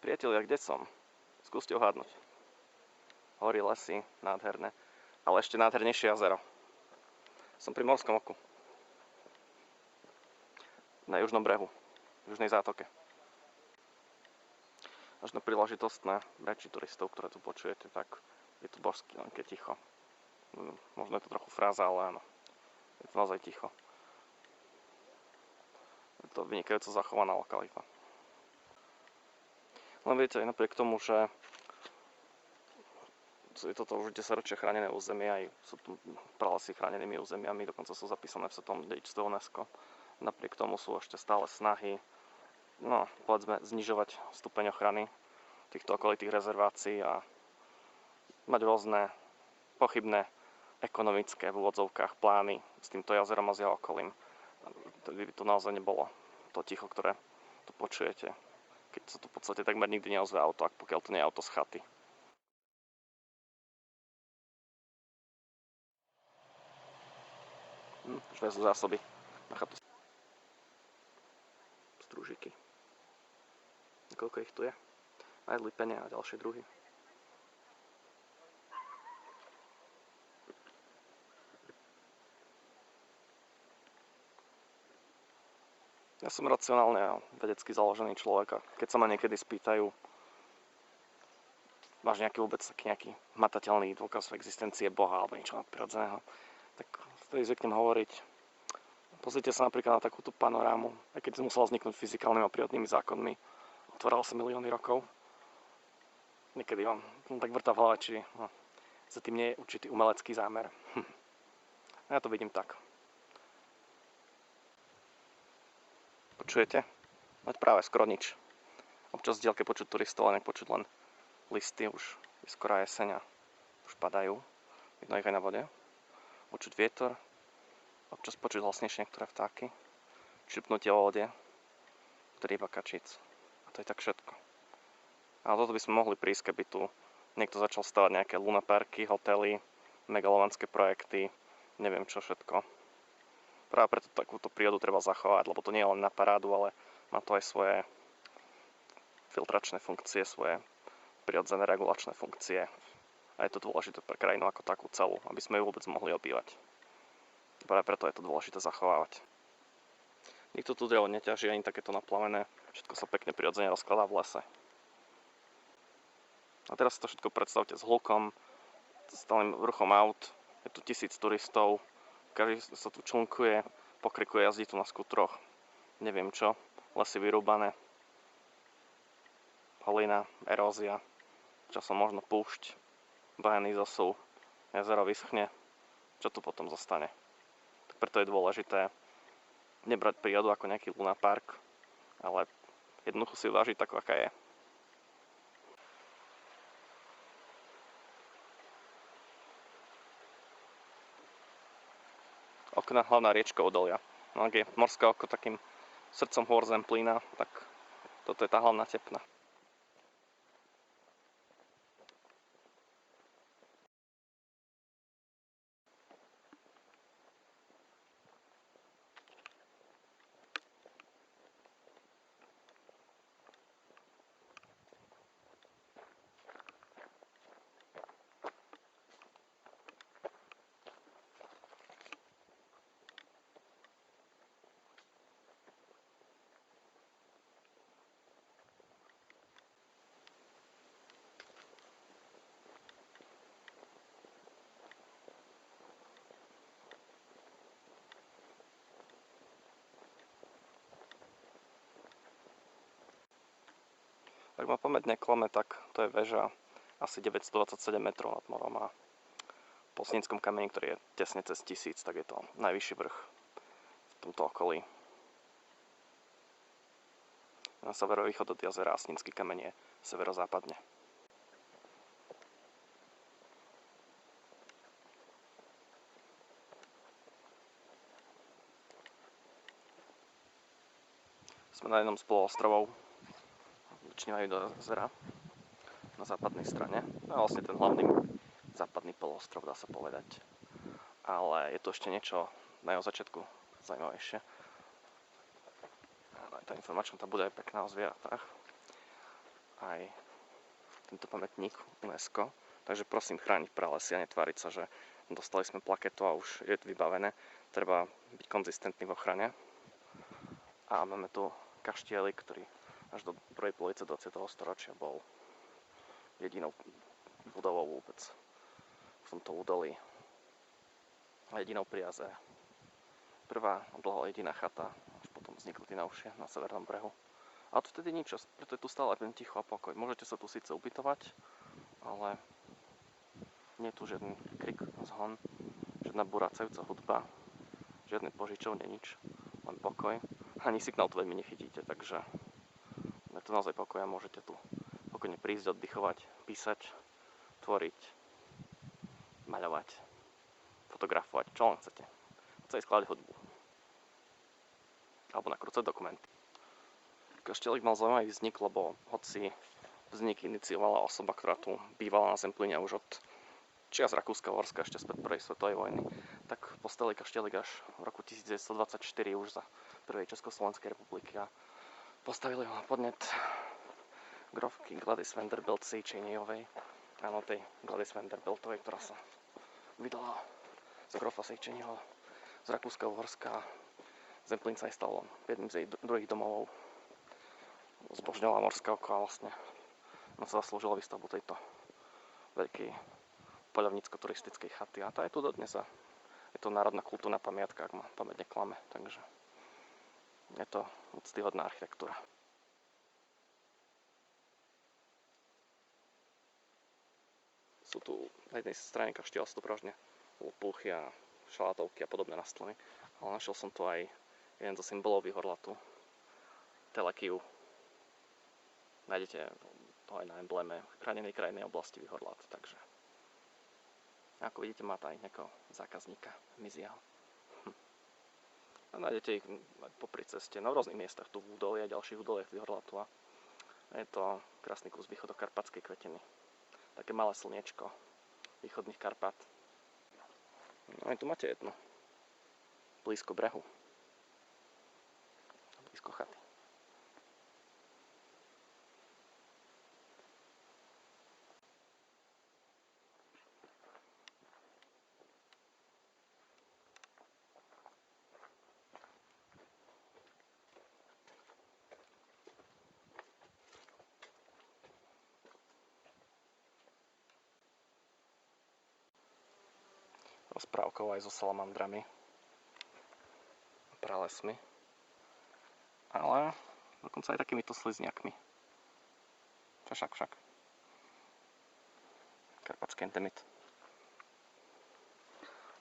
Priatelia, kde som? Skúste uhádnuť. Hory, lesy, nádherné. Ale ešte nádhernejšie jazero. Som pri Morskom oku. Na južnom brehu. V južnej zátoke. Až na príležitostné reči turistov, ktoré tu počujete, tak je tu božské lenké ticho. Možno je to trochu fráza, ale áno. Je to naozaj ticho. Je to vynikajúco zachovaná lokalita. Len viete, aj napriek tomu, že je toto už 10 ročia chránené územie, aj sú tu pralesy chránenými územiami, dokonca sú zapísané v svetom dedičstve UNESCO. Napriek tomu sú ešte stále snahy, povedzme, znižovať stupeň ochrany týchto okolitých rezervácií a mať rôzne pochybné ekonomické v úvodzovkách plány s týmto jazerom a s jeho okolím. By to naozaj nebolo to ticho, ktoré tu počujete, keď sa tu v podstate takmer nikdy neozve auto, pokiaľ to nie je auto z chaty. Už vezú zásoby na chatu. Strúžiky. Koľko ich tu je? Aj lipene a ďalšie druhy. Ja som racionálne a vedecky založený človek a keď sa ma niekedy spýtajú, máš vôbec nejaký hmatateľný dôkaz v existencie Boha alebo niečo nadprirodzeného, tak vtedy zvyknem hovoriť, pozrite sa napríklad na takúto panorámu, aj keď musela vzniknúť fyzikálnymi a prírodnými zákonmi, otvorila sa milióny rokov. Niekedy vám tak vrtá v hlave, či za tým nie je určitý umelecký zámer. Ja to vidím tak. Počujete? Mať práve skoro nič. Občas z diaľky počuť turistov, ale nepočuť len listy, už je skorá jeseň a už padajú. Vidno ich aj na vode. Počuť vietor, občas počuť hlasnejšie niektoré vtáky. Črpnutie vo vode, drýba kačíc. A to je tak všetko. A toto by sme mohli prísť, keby tu niekto začal stavať nejaké lunaparky, hotely, megalomanské projekty, neviem čo všetko. Práve preto takúto prírodu treba zachovať, lebo to nie je len na parádu, ale má to aj svoje filtračné funkcie, svoje prirodzené regulačné funkcie. A je to dôležité pre krajinu ako takú celú, aby sme ju vôbec mohli obývať. Práve preto je to dôležité zachovávať. Nikto tu drevo neťaží, ani takéto naplavené. Všetko sa pekne prirodzene rozkladá v lese. A teraz si to všetko predstavte s hlukom, stálym ruchom aut. Je tu 1000 turistov. Každý sa tu člunkuje, pokrikuje, jazdí tu na skutroch, neviem čo, lesy vyrúbané, holina, erózia, časom možno púšť, bajany zosú, jazero vyschne, čo tu potom zostane. Tak preto je dôležité nebrať prírodu ako nejaký lunapark, ale jednoducho si vážiť takú, aká je. Okna, hlavná riečka Odolia. No ak je Morské oko takým srdcom hôr Zemplína, tak toto je tá hlavná tepna. Ak ma pamäť neklame, tak to je väža asi 927 metrov nad morom a po Snínskom kameni, ktorý je tesne cez 1000, tak je to najvyšší vrch v tomto okolí. Na severovýchod od jazera Snínsky kameň je severozápadne. Sme na jednom z poloostrovov, vyčnívajú do jazera na západnej strane. A vlastne ten hlavný západný poloostrov, dá sa povedať. Ale je tu ešte niečo na jeho začiatku zaujímavejšie. Tá informačná tá bude aj pekná o zvieratách. A aj tento pamätník UNESCO. Takže prosím chrániť pralesy a netváriť sa, že dostali sme plaketu a už je to vybavené. Treba byť konzistentný v ochrane. A máme tu kaštielik, ktorý až do prvej polovice 20. storočia bol jedinou budovou vôbec v tomto údolí. A jedinou pri jazere. Prvá dlho jediná chata, až potom vznikli tie novšie na severnom brehu. A to vtedy nič, preto je tu stále ten ticho a pokoj. Môžete sa tu síce ubytovať, ale nie je tu žiadny krik, zhon, žiadna buracajúca hudba, žiadne požičovne, nič, len pokoj. Ani signál tu veľmi nechytíte, takže je to naozaj pokoj a môžete tu pokojne prísť, oddychovať, písať, tvoriť, maľovať, fotografovať, čo len chcete. Chcete skladať hudbu. Alebo nakrúcať dokumenty. Kaštielik mal zaujímavý vznik, lebo hoci vznik iniciovala osoba, ktorá tu bývala na Zemplíne už od čias Rakúska-Uhorska ešte späť prvej svetovej vojny, tak postavili kaštielik až v roku 1924 už za prvej Československej republiky a postavili ho na podnet grofky Gladys Vanderbilt Seycheniovej, áno, tej Gladys Vanderbiltovej, ktorá sa vydala z grofa Seycheniova z Rakúska-Uhorska. Zemplín sa aj stalo jedným z jej druhých domovov. Zbožňovala morská oko a vlastne sa zaslúžila výstavbu tejto veľkej poľovnícko-turistickej chaty. A tá je tu dodnes a je to národná kultúrna pamiatka, ak ma pamäť neklame. Takže je to úctyhodná architektúra. Sú tu na jednej strane kaštieľa sú tu prevažne lopúchy a šalátovky a podobné rastliny. Ale našiel som tu aj jeden zo symbolov Výhorlatu, telekiu. Nájdete to aj na embléme chránenej krajinnej oblasti Výhorlat, takže ako vidíte, má to aj nejakého zákazníka, mizieho. A nájdete ich popri ceste, no v rôznych miestach, tu v údolí a ďalších údoliach Výhorlatu a je to krásny kus východokarpatskej kvetiny. Také malé slniečko východných Karpat. No aj tu máte jedno, blízko brehu, blízko chaty. Rozprávkou aj so salamandrami, pralesmi, ale dokonca aj takýmito slizniakmi. Čo však? Karpatský entemit.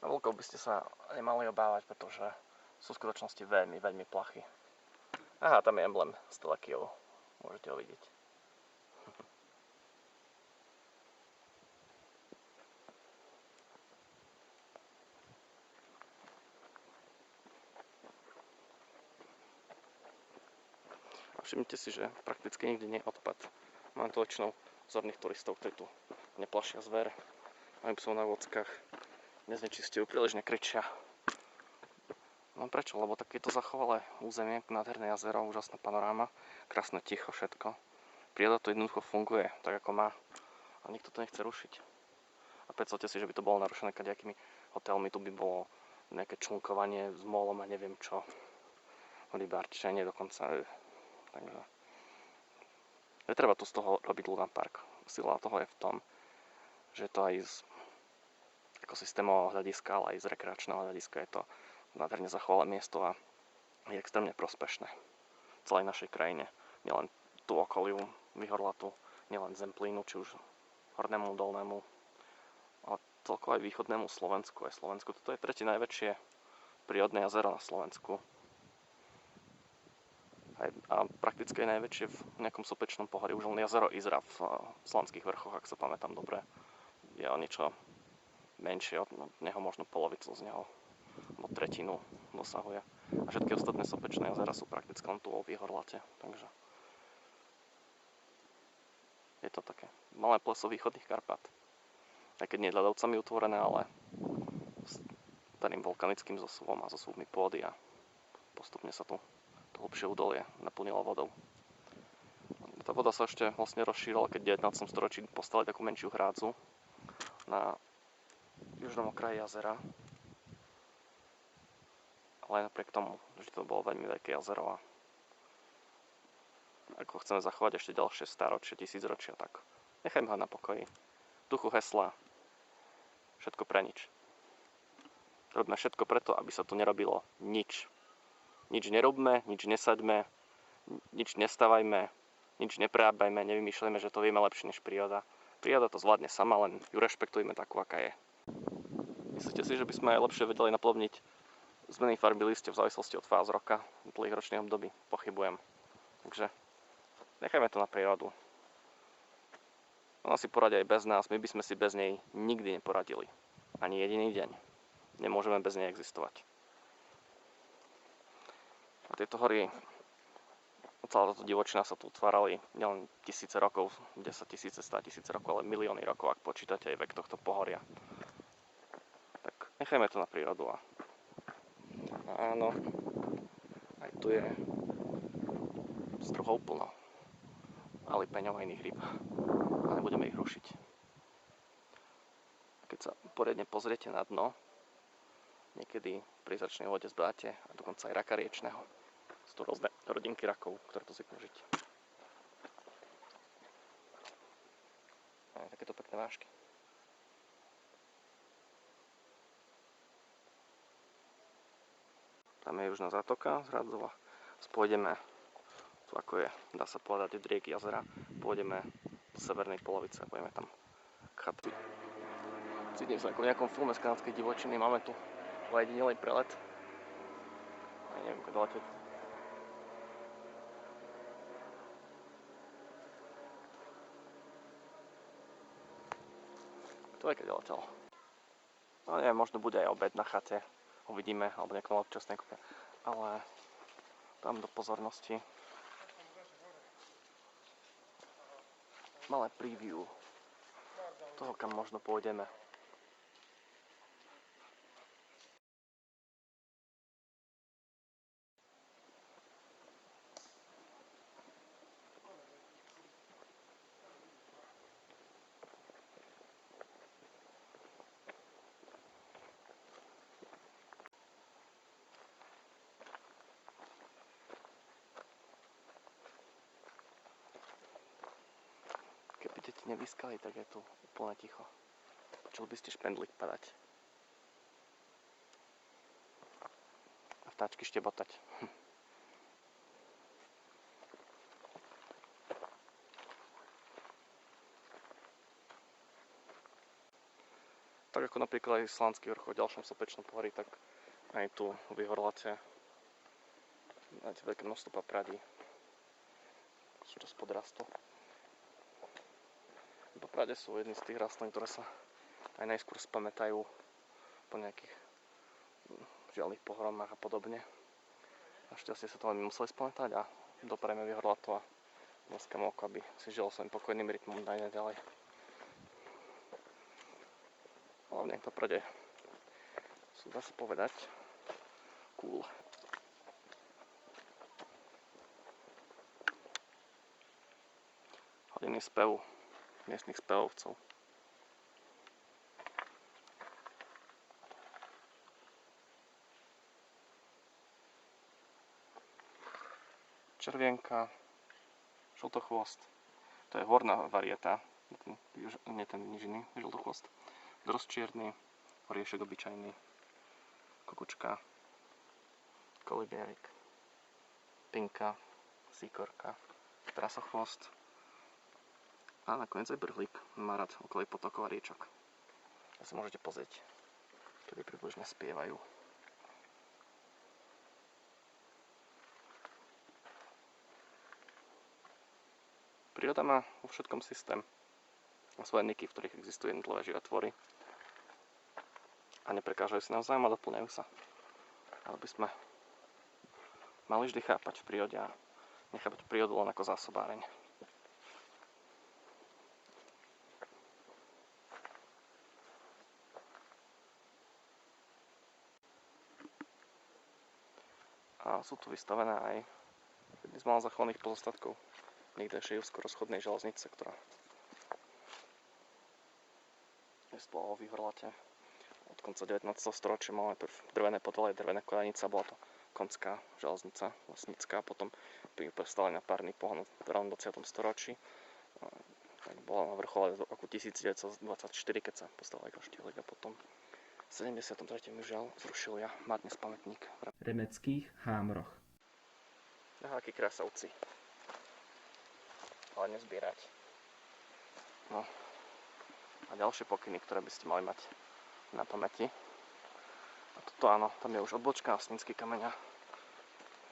Na vlkov by ste sa nemali obávať, pretože sú v skutočnosti veľmi, veľmi plachí. Aha, tam je emblém s telekiou. Môžete ho vidieť. Všimnite si, že prakticky nikdy nie je odpad. Mám tu väčšinou zorných turistov, ktorí tu neplašia zver, majú psov na vôckach, neznečistujú, príliš nekričia. No prečo? Lebo tak je to zachovalé územie, nádherné jazero, úžasná panoráma, krásne ticho, všetko. Príroda to jednoducho funguje tak, ako má a nikto to nechce rušiť. A predstavte si, že by to bolo narušené kadejakými hotelmi, tu by bolo nejaké člnkovanie s mólom a neviem čo. Rybárčenie dokonca. Takže netreba tu z toho robiť Ludan Park. Sila toho je v tom, že to aj z ekosystémového hľadiska, ale aj z rekreačného hľadiska je to nádherne zachovalé miesto a je extrémne prospešné v celej našej krajine. Nielen tu okoliu Výhorlatu, nielen Zemplínu, či už hornému, dolnému, ale celkovo aj východnému Slovensku. Aj Slovensku. Toto je tretie najväčšie prírodné jazero na Slovensku. A prakticky je najväčšie v nejakom sopečnom pohorí. Už len jazero Izra v Slánskych vrchoch, ak sa pamätám dobre, je o niečo menšie, od neho možno polovicu z neho, alebo tretinu dosahuje. A všetky ostatné sopečné jazera sú prakticky len tu vo Výhorlate, takže je to také malé pleso východných Karpat. Aj keď nie je ľadovcami utvorené, ale starým vulkanickým zosuvom a zosuvmi pôdy a postupne sa tu to hlbšie údolie naplnilo vodou. Tá voda sa ešte vlastne rozšírila, keď v 19. storočí postavili takú menšiu hrádzu na južnom okraji jazera. Ale napriek tomu, že to bolo veľmi veľké jazero a ako chceme zachovať ešte ďalšie stáročie, tisícročia, tak nechajme ho na pokoji. V duchu hesla všetko pre nič. Robíme všetko preto, aby sa tu nerobilo nič. Nič nerobme, nič nesaďme, nič nestavajme, nič neprerábajme, nevymýšľajme, že to vieme lepšie než príroda. Príroda to zvládne sama, len ju rešpektujme takú, aká je. Myslíte si, že by sme aj lepšie vedeli naplniť zmeny farby listia v závislosti od fáz roka, dlhých ročných období? Pochybujem. Takže nechajme to na prírodu. Ona si poradí aj bez nás, my by sme si bez nej nikdy neporadili. Ani jediný deň. Nemôžeme bez nej existovať. A tieto hory, celá táto divočina sa tu utvárali nielen tisíce rokov, 10 000, 100 000 rokov, ale milióny rokov, ak počítate aj vek tohto pohoria. Tak nechajme to na prírodu. A áno, aj tu je struhov plno. A lipeňov a iných rýb. A nebudeme ich rušiť. Keď sa poriadne pozriete na dno, niekedy v prízračnej vode zbdáte a dokonca aj raka riečného. Sú tu rôzne rodinky rakov, ktoré tu zvyknú žiť. Máme takéto pekné vášky. Tam je južná zátoka z Hradzova. Pôjdeme tu, ako je, dá sa povedať, od rieky jazera. Pôjdeme do severnej polovice a budeme tam chaty. Cítim sa ako v nejakom filme z kanadskej divočiny. Máme tu ojedinelý prelet. Ja neviem, ako doletieť. To je keď letel. No neviem, možno bude aj obed na chate. Uvidíme, alebo nejaké občasné kúpe. Ale dám do pozornosti malé preview toho, kam možno pôjdeme. Keby deti nevyskali, tak je tu úplne ticho. Počul by ste špendlík padať. A vtáčky štebotať. Tak ako napríklad aj Slánský vrch v ďalšom sopečnom pohorí, tak aj tu v Ihorlate máte veľké množstvo papradí. Súčasť podrastu. Paprade sú jedny z tých rastlín, ktoré sa aj najskôr spamätajú po nejakých žiaľných pohromách a podobne. Našťastie sa to len museli spamätať a doprajme v Ihorlatu a dneska oko, aby si žil svojím pokojným rytmom aj ďalej. Hlavne v Paprade sú, dá sa povedať, cool. Hodiny spevu miestnych spevovcov. Červienka, žltochvost, to je horná varieta, nie ten nížiny žltochvost. Drozd čierny, oriešek obyčajný, kukučka, kolibierik, pinka, síkorka, prasochvost a nakoniec aj brhlík. Má rád okolí potokov a riečok. A sa môžete pozrieť, kedy približne spievajú. Príroda má vo všetkom systém. Má svoje niky, v ktorých existujú jednotlivé živé tvory. A neprekážajú si navzájom a doplňajú sa. Ale by sme mali vždy chápať v prírode a nechápať prírodu len ako zásobáreň. A sú tu vystavené aj jedny z málo zachovaných pozostatkov niekdejšej úzkorozchodnej železnice, ktorá existovala vo Výhorlate od konca 19. storočia. Máme prv drvené podvaly, drvené koľajnice, bola to konská železnica, lesnická, potom prestali na párny pohon v 20. storočí. Bola na vrchole do roku 1924, keď sa postavil kaštieľek, a potom v 73. žiaľ zrušili a má dnes pamätník v Remeckých Hámroch. Aha, akí krásavci. Ale nezbierať. No. A ďalšie pokyny, ktoré by ste mali mať na pamäti. A toto áno, tam je už odbočka na Snínsky kameň.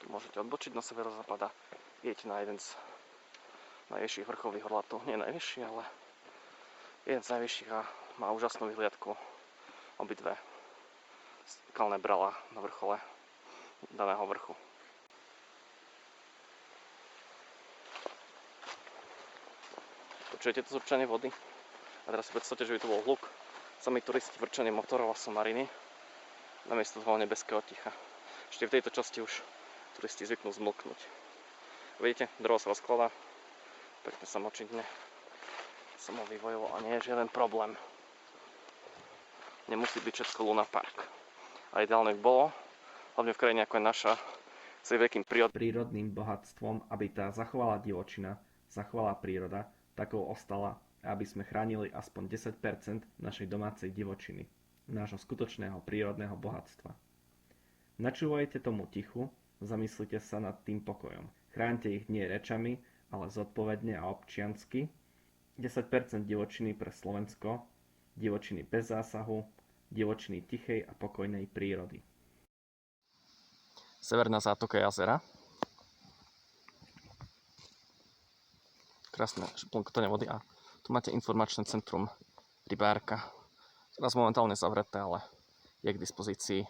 Tu môžete odbočiť na severozápad a idete na jeden z najvyšších vrchov Výhorlatu. Nie najvyšší, ale jeden z najvyšších a má úžasnú vyhliadku. Obidve skalné brala na vrchole daného vrchu. Počujete to zurčanie vody? A teraz si predstavte, že by to bol hluk. Sami turisti vrčanie motorov a somariny namiesto toho nebeského ticha. Ešte v tejto časti už turisti zvyknú zmlknúť. Vidíte, drevo sa rozkladá pekne samočinne, samovývojovo a nie je žiaden problém. Nemusí byť všetko Luna Park. A ideálne by bolo, hlavne v krajine ako je naša, s veľkým prírodným bohatstvom, aby tá zachovala divočina, zachovala príroda, takou ostala, aby sme chránili aspoň 10% našej domácej divočiny, nášho skutočného prírodného bohatstva. Načúvajte tomu tichu, zamyslite sa nad tým pokojom. Chránte ich nie rečami, ale zodpovedne a občiansky. 10% divočiny pre Slovensko, divočiny bez zásahu, divočiny tichej a pokojnej prírody. Severná zátoka jazera. Krásne plnkotanie vody a tu máte informačné centrum rybárka. Teraz momentálne zavreté, ale je k dispozícii